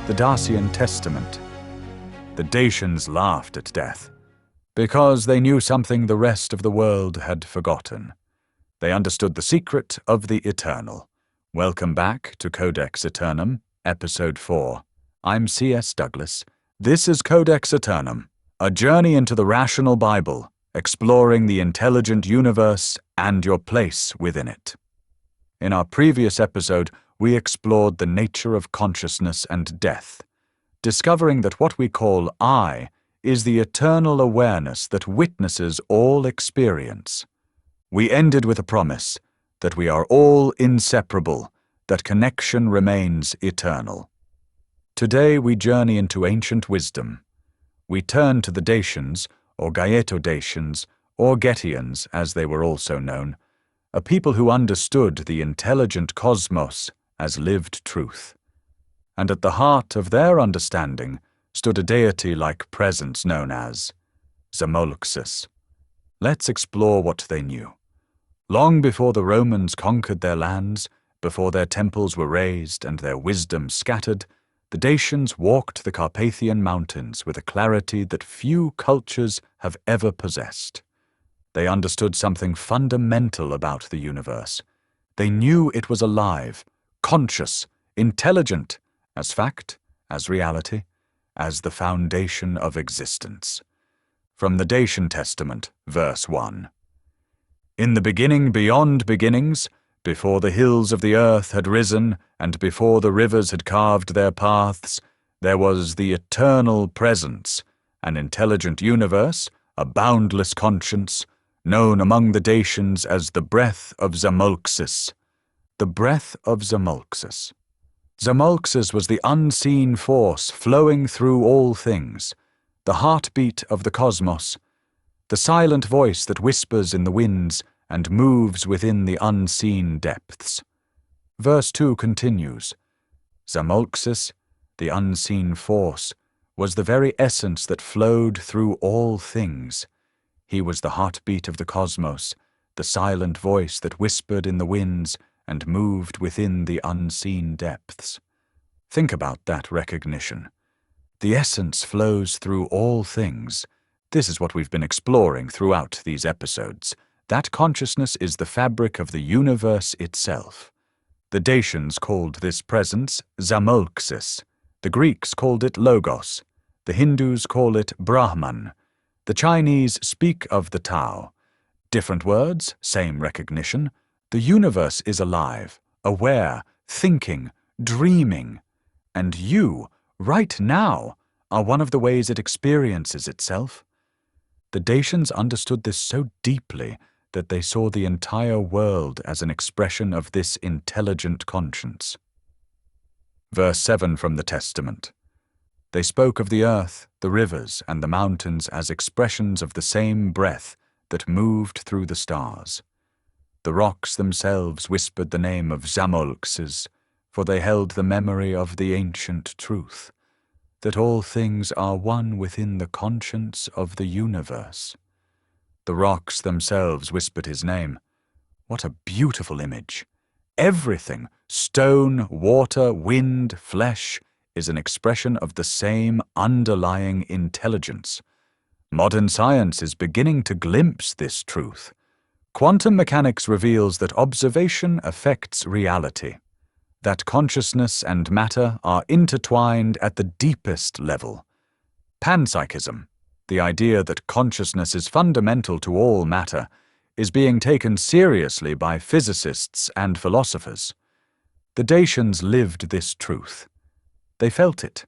the Dacian testament. The Dacians laughed at death, because they knew something the rest of the world had forgotten. They understood the secret of the eternal. Welcome back to Codex Æternum, Episode 4. I'm C.S. Douglas. This is Codex Æternum, a journey into the rational Bible, exploring the intelligent universe and your place within it. In our previous episode, we explored the nature of consciousness and death, discovering that what we call I is the eternal awareness that witnesses all experience. We ended with a promise that we are all inseparable, that connection remains eternal. Today we journey into ancient wisdom. We turn to the Dacians, or Gaeto-Dacians, or Dacians as they were also known, a people who understood the intelligent cosmos as lived truth. And at the heart of their understanding stood a deity-like presence known as Zamolxis. Let's explore what they knew. Long before the Romans conquered their lands, before their temples were razed and their wisdom scattered, the Dacians walked the Carpathian mountains with a clarity that few cultures have ever possessed. They understood something fundamental about the universe. They knew it was alive, conscious, intelligent, as fact, as reality, as the foundation of existence. From the Dacian Testament, verse 1. In the beginning beyond beginnings, before the hills of the earth had risen, and before the rivers had carved their paths, there was the eternal presence, an intelligent universe, a boundless conscience, known among the Dacians as the Breath of Zamolxis. The Breath of Zamolxis. Zamolxis was the unseen force flowing through all things, the heartbeat of the cosmos, the silent voice that whispers in the winds and moves within the unseen depths. Verse 2 continues, Zamolxis, the unseen force, was the very essence that flowed through all things. He was the heartbeat of the cosmos, the silent voice that whispered in the winds and moved within the unseen depths. Think about that recognition. The essence flows through all things. This is what we've been exploring throughout these episodes. That consciousness is the fabric of the universe itself. The Dacians called this presence Zamolxis. The Greeks called it Logos. The Hindus call it Brahman. The Chinese speak of the Tao. Different words, same recognition. The universe is alive, aware, thinking, dreaming. And you, right now, are one of the ways it experiences itself. The Dacians understood this so deeply that they saw the entire world as an expression of this intelligent conscience. Verse 7 from the Testament. They spoke of the earth, the rivers, and the mountains as expressions of the same breath that moved through the stars. The rocks themselves whispered the name of Zamolxis, for they held the memory of the ancient truth, that all things are one within the conscience of the universe. The rocks themselves whispered his name. What a beautiful image! Everything, stone, water, wind, flesh, is an expression of the same underlying intelligence. Modern science is beginning to glimpse this truth. Quantum mechanics reveals that observation affects reality, that consciousness and matter are intertwined at the deepest level. Panpsychism, the idea that consciousness is fundamental to all matter, is being taken seriously by physicists and philosophers. The Dacians lived this truth. They felt it.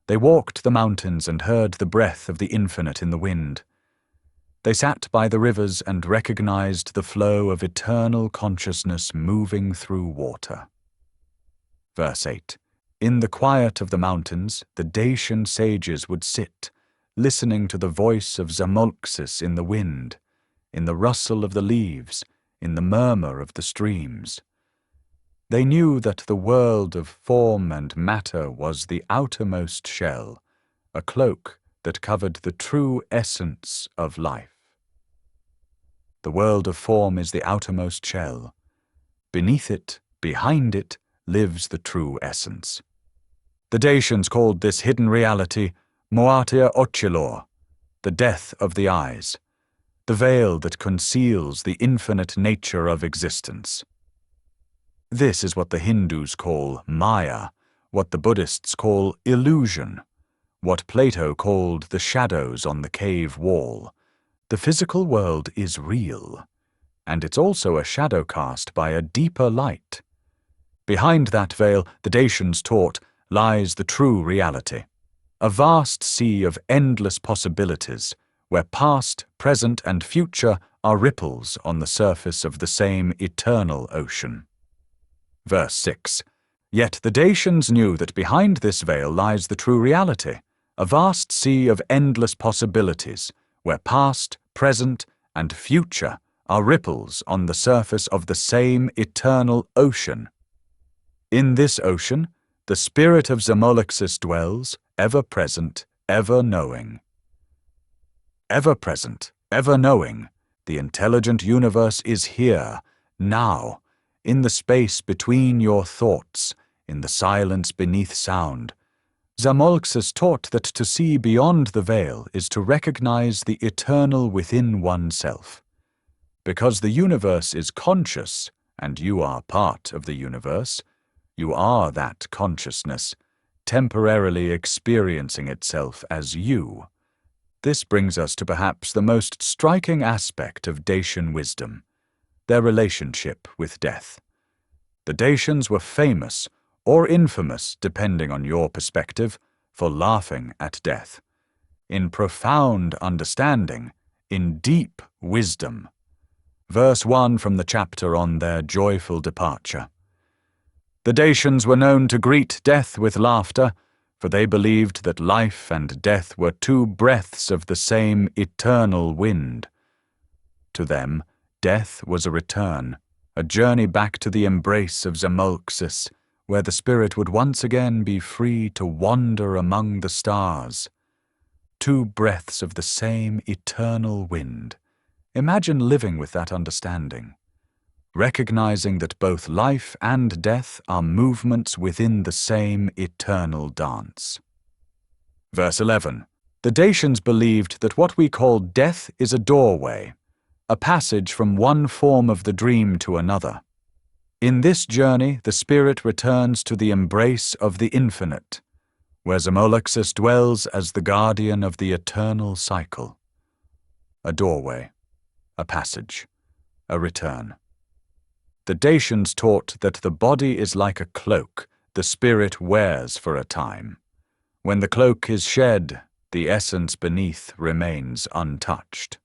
They walked the mountains and heard the breath of the infinite in the wind. They sat by the rivers and recognized the flow of eternal consciousness moving through water. Verse 8. In the quiet of the mountains, the Dacian sages would sit, listening to the voice of Zamolxis in the wind, in the rustle of the leaves, in the murmur of the streams. They knew that the world of form and matter was the outermost shell, a cloak that covered the true essence of life. The world of form is the outermost shell. Beneath it, behind it, lives the true essence. The Dacians called this hidden reality Moatia Ocellor, the death of the eyes, the veil that conceals the infinite nature of existence. This is what the Hindus call Maya, what the Buddhists call illusion, what Plato called the shadows on the cave wall. The physical world is real, and it's also a shadow cast by a deeper light. Behind that veil, the Dacians taught, lies the true reality, a vast sea of endless possibilities, where past, present, and future are ripples on the surface of the same eternal ocean. Verse 6. Yet the Dacians knew that behind this veil lies the true reality, a vast sea of endless possibilities, where past, present, and future are ripples on the surface of the same eternal ocean. In this ocean, the spirit of Zamolxis dwells, ever present, ever knowing. Ever present, ever knowing, the intelligent universe is here, now, in the space between your thoughts, in the silence beneath sound. Zamolxis taught that to see beyond the veil is to recognize the eternal within oneself. Because the universe is conscious, and you are part of the universe, you are that consciousness, temporarily experiencing itself as you. This brings us to perhaps the most striking aspect of Dacian wisdom, their relationship with death. The Dacians were famous, or infamous, depending on your perspective, for laughing at death, in profound understanding, in deep wisdom. Verse 1 from the chapter on their joyful departure. The Dacians were known to greet death with laughter, for they believed that life and death were two breaths of the same eternal wind. To them, death was a return, a journey back to the embrace of Zamolxis, where the spirit would once again be free to wander among the stars. Two breaths of the same eternal wind. Imagine living with that understanding, recognizing that both life and death are movements within the same eternal dance. Verse 11. The Dacians believed that what we call death is a doorway, a passage from one form of the dream to another. In this journey, the spirit returns to the embrace of the infinite, where Zamolxis dwells as the guardian of the eternal cycle. A doorway, a passage, a return. The Dacians taught that the body is like a cloak the spirit wears for a time. When the cloak is shed, the essence beneath remains untouched.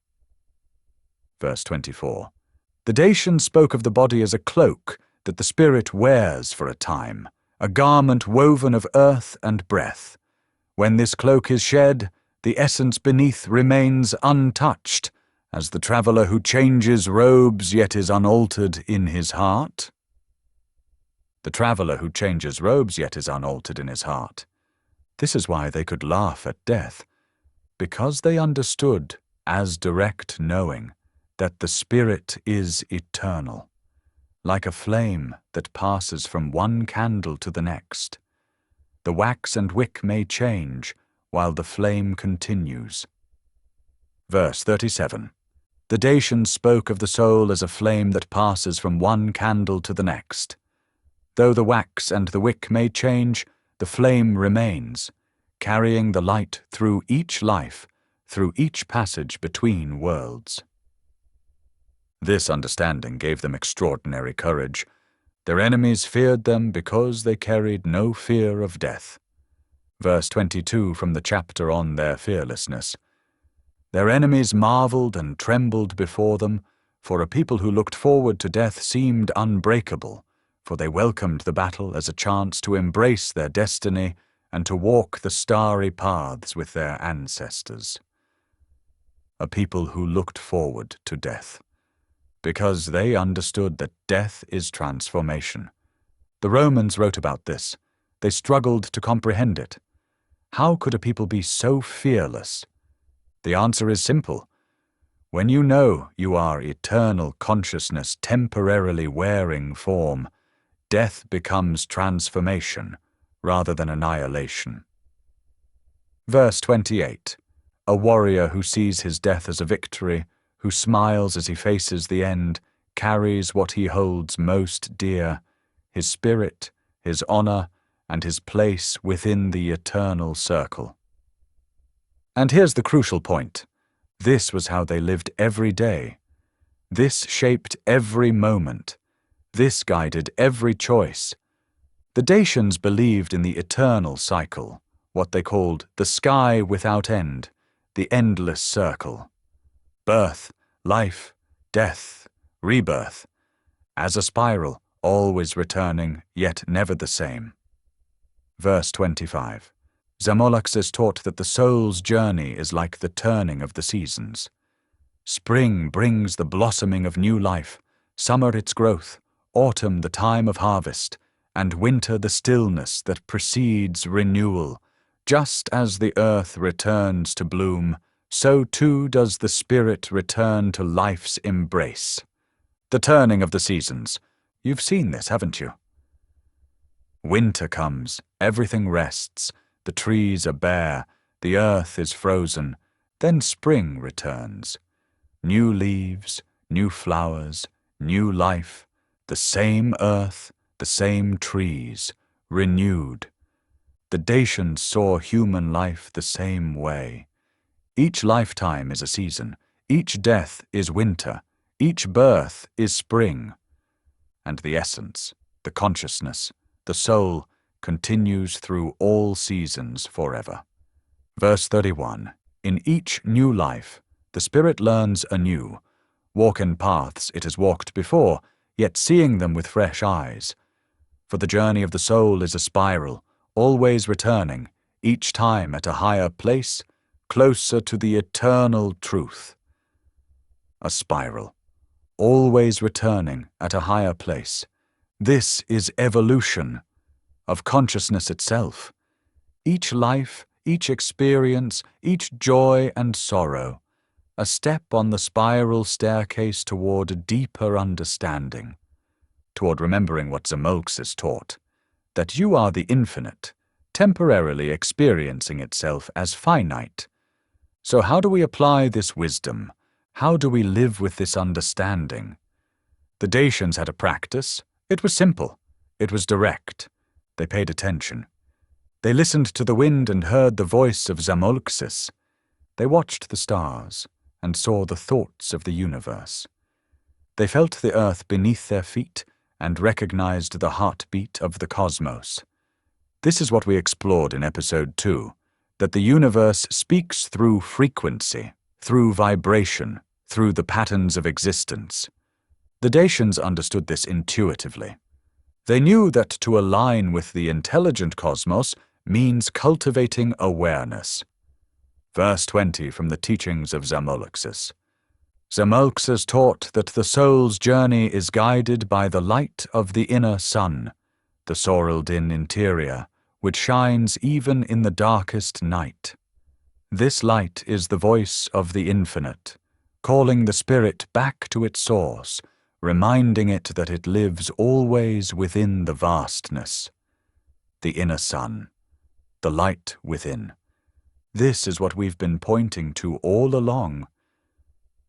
Verse 24. The Dacians spoke of the body as a cloak that the spirit wears for a time, a garment woven of earth and breath. When this cloak is shed, the essence beneath remains untouched, as the traveller who changes robes yet is unaltered in his heart. The traveller who changes robes yet is unaltered in his heart. This is why they could laugh at death, because they understood, as direct knowing, that the spirit is eternal, like a flame that passes from one candle to the next. The wax and wick may change, while the flame continues. Verse 37. The Dacians spoke of the soul as a flame that passes from one candle to the next. Though the wax and the wick may change, the flame remains, carrying the light through each life, through each passage between worlds. This understanding gave them extraordinary courage. Their enemies feared them because they carried no fear of death. Verse 22 from the chapter on their fearlessness. Their enemies marveled and trembled before them, for a people who looked forward to death seemed unbreakable, for they welcomed the battle as a chance to embrace their destiny and to walk the starry paths with their ancestors. A people who looked forward to death, because they understood that death is transformation. The Romans wrote about this. They struggled to comprehend it. How could a people be so fearless? The answer is simple. When you know you are eternal consciousness temporarily wearing form, death becomes transformation, rather than annihilation. Verse 28. A warrior who sees his death as a victory, who smiles as he faces the end, carries what he holds most dear, his spirit, his honor, and his place within the eternal circle. And here's the crucial point. This was how they lived every day. This shaped every moment. This guided every choice. The Dacians believed in the eternal cycle, what they called the sky without end, the endless circle. Birth, life, death, rebirth, as a spiral, always returning, yet never the same. Verse 25. Zamolxis taught that the soul's journey is like the turning of the seasons. Spring brings the blossoming of new life, summer its growth, autumn the time of harvest, and winter the stillness that precedes renewal. Just as the earth returns to bloom, so too does the spirit return to life's embrace. The turning of the seasons. You've seen this, haven't you? Winter comes, everything rests, the trees are bare, the earth is frozen, then spring returns. New leaves, new flowers, new life, the same earth, the same trees, renewed. The Dacians saw human life the same way. Each lifetime is a season, each death is winter, each birth is spring. And the essence, the consciousness, the soul, continues through all seasons forever. Verse 31. In each new life, the spirit learns anew. Walk in paths it has walked before, yet seeing them with fresh eyes. For the journey of the soul is a spiral, always returning, each time at a higher place, closer to the eternal truth. A spiral, always returning at a higher place. This is evolution of consciousness itself. Each life, each experience, each joy and sorrow, a step on the spiral staircase toward a deeper understanding, toward remembering what Zamolxis taught, that you are the infinite, temporarily experiencing itself as finite. So how do we apply this wisdom? How do we live with this understanding? The Dacians had a practice. It was simple. It was direct. They paid attention. They listened to the wind and heard the voice of Zamolxis. They watched the stars and saw the thoughts of the universe. They felt the earth beneath their feet and recognized the heartbeat of the cosmos. This is what we explored in episode 2, that the universe speaks through frequency, through vibration, through the patterns of existence. The Dacians understood this intuitively. They knew that to align with the intelligent cosmos means cultivating awareness. Verse 20 from the teachings of Zamolxis. Zamolxis taught that the soul's journey is guided by the light of the inner sun, the Soraldin interior, which shines even in the darkest night. This light is the voice of the infinite, calling the spirit back to its source, reminding it that it lives always within the vastness. The inner sun, the light within. This is what we've been pointing to all along.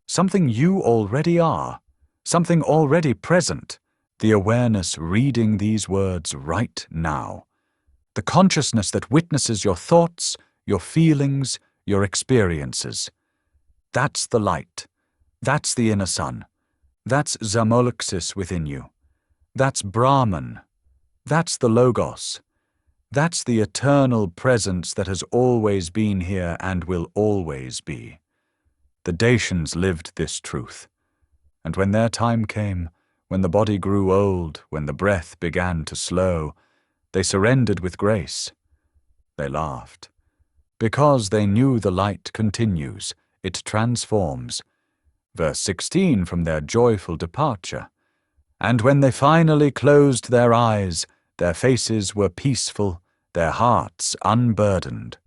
Something you already are, something already present, the awareness reading these words right now. The consciousness that witnesses your thoughts, your feelings, your experiences. That's the light. That's the inner sun. That's Zamolxis within you. That's Brahman. That's the Logos. That's the eternal presence that has always been here and will always be. The Dacians lived this truth. And when their time came, when the body grew old, when the breath began to slow, they surrendered with grace. They laughed. Because they knew the light continues, it transforms. Verse 16 from their joyful departure. And when they finally closed their eyes, their faces were peaceful, their hearts unburdened.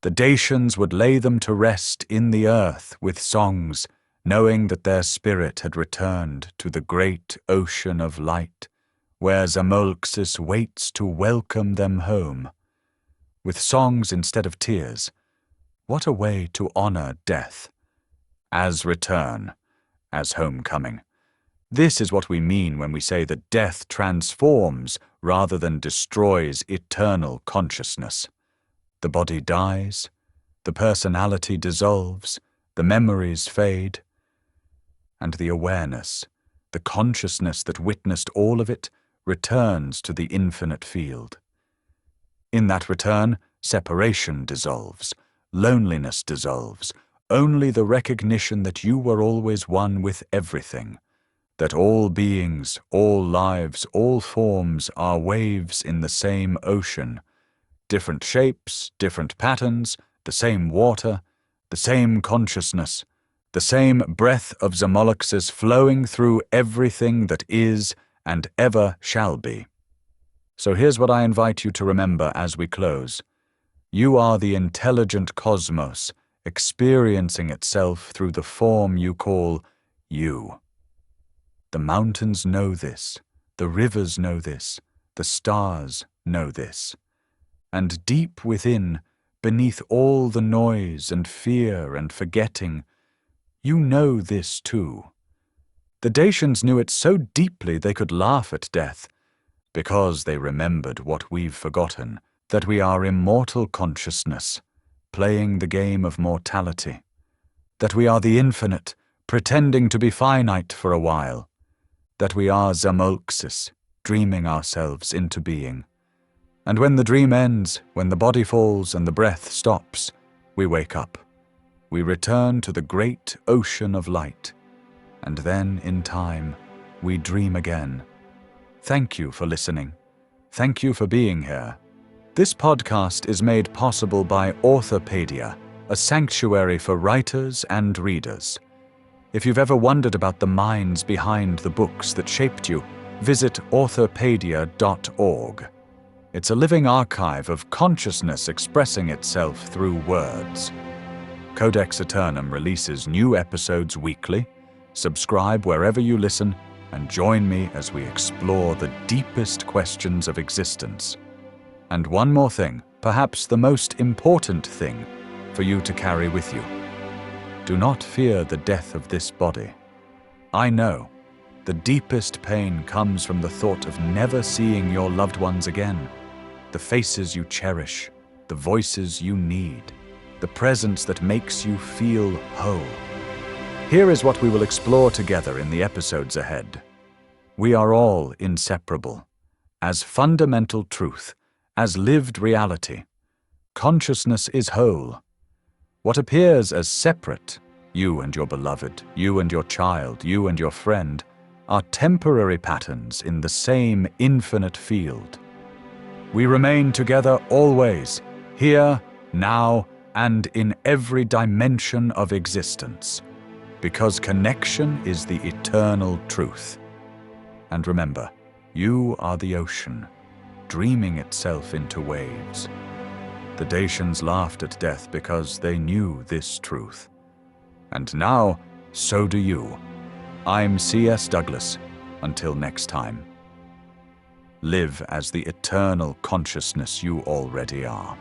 The Dacians would lay them to rest in the earth with songs, knowing that their spirit had returned to the great ocean of light, where Zamolxis waits to welcome them home. With songs instead of tears, what a way to honor death. As return, as homecoming. This is what we mean when we say that death transforms rather than destroys eternal consciousness. The body dies, the personality dissolves, the memories fade, and the awareness, the consciousness that witnessed all of it, returns to the infinite field. In that return, separation dissolves, loneliness dissolves, only the recognition that you were always one with everything, that all beings, all lives, all forms are waves in the same ocean, different shapes, different patterns, the same water, the same consciousness, the same breath of Zamolxis flowing through everything that is and ever shall be. So here's what I invite you to remember as we close. You are the intelligent cosmos experiencing itself through the form you call you. The mountains know this, the rivers know this, the stars know this. And deep within, beneath all the noise and fear and forgetting, you know this too. The Dacians knew it so deeply they could laugh at death, because they remembered what we've forgotten, that we are immortal consciousness, playing the game of mortality, that we are the infinite, pretending to be finite for a while, that we are Zamolxis, dreaming ourselves into being. And when the dream ends, when the body falls and the breath stops, we wake up. We return to the great ocean of light, and then, in time, we dream again. Thank you for listening. Thank you for being here. This podcast is made possible by Authorpedia, a sanctuary for writers and readers. If you've ever wondered about the minds behind the books that shaped you, visit authorpedia.org. It's a living archive of consciousness expressing itself through words. Codex Æternum releases new episodes weekly. Subscribe wherever you listen and join me as we explore the deepest questions of existence. And one more thing, perhaps the most important thing for you to carry with you. Do not fear the death of this body. I know the deepest pain comes from the thought of never seeing your loved ones again, the faces you cherish, the voices you need, the presence that makes you feel whole. Here is what we will explore together in the episodes ahead. We are all inseparable, as fundamental truth, as lived reality. Consciousness is whole. What appears as separate, you and your beloved, you and your child, you and your friend, are temporary patterns in the same infinite field. We remain together always, here, now, and in every dimension of existence, because connection is the eternal truth. And remember, you are the ocean, dreaming itself into waves. The Dacians laughed at death because they knew this truth. And now, so do you. I'm C.S. Douglas. Until next time. Live as the eternal consciousness you already are.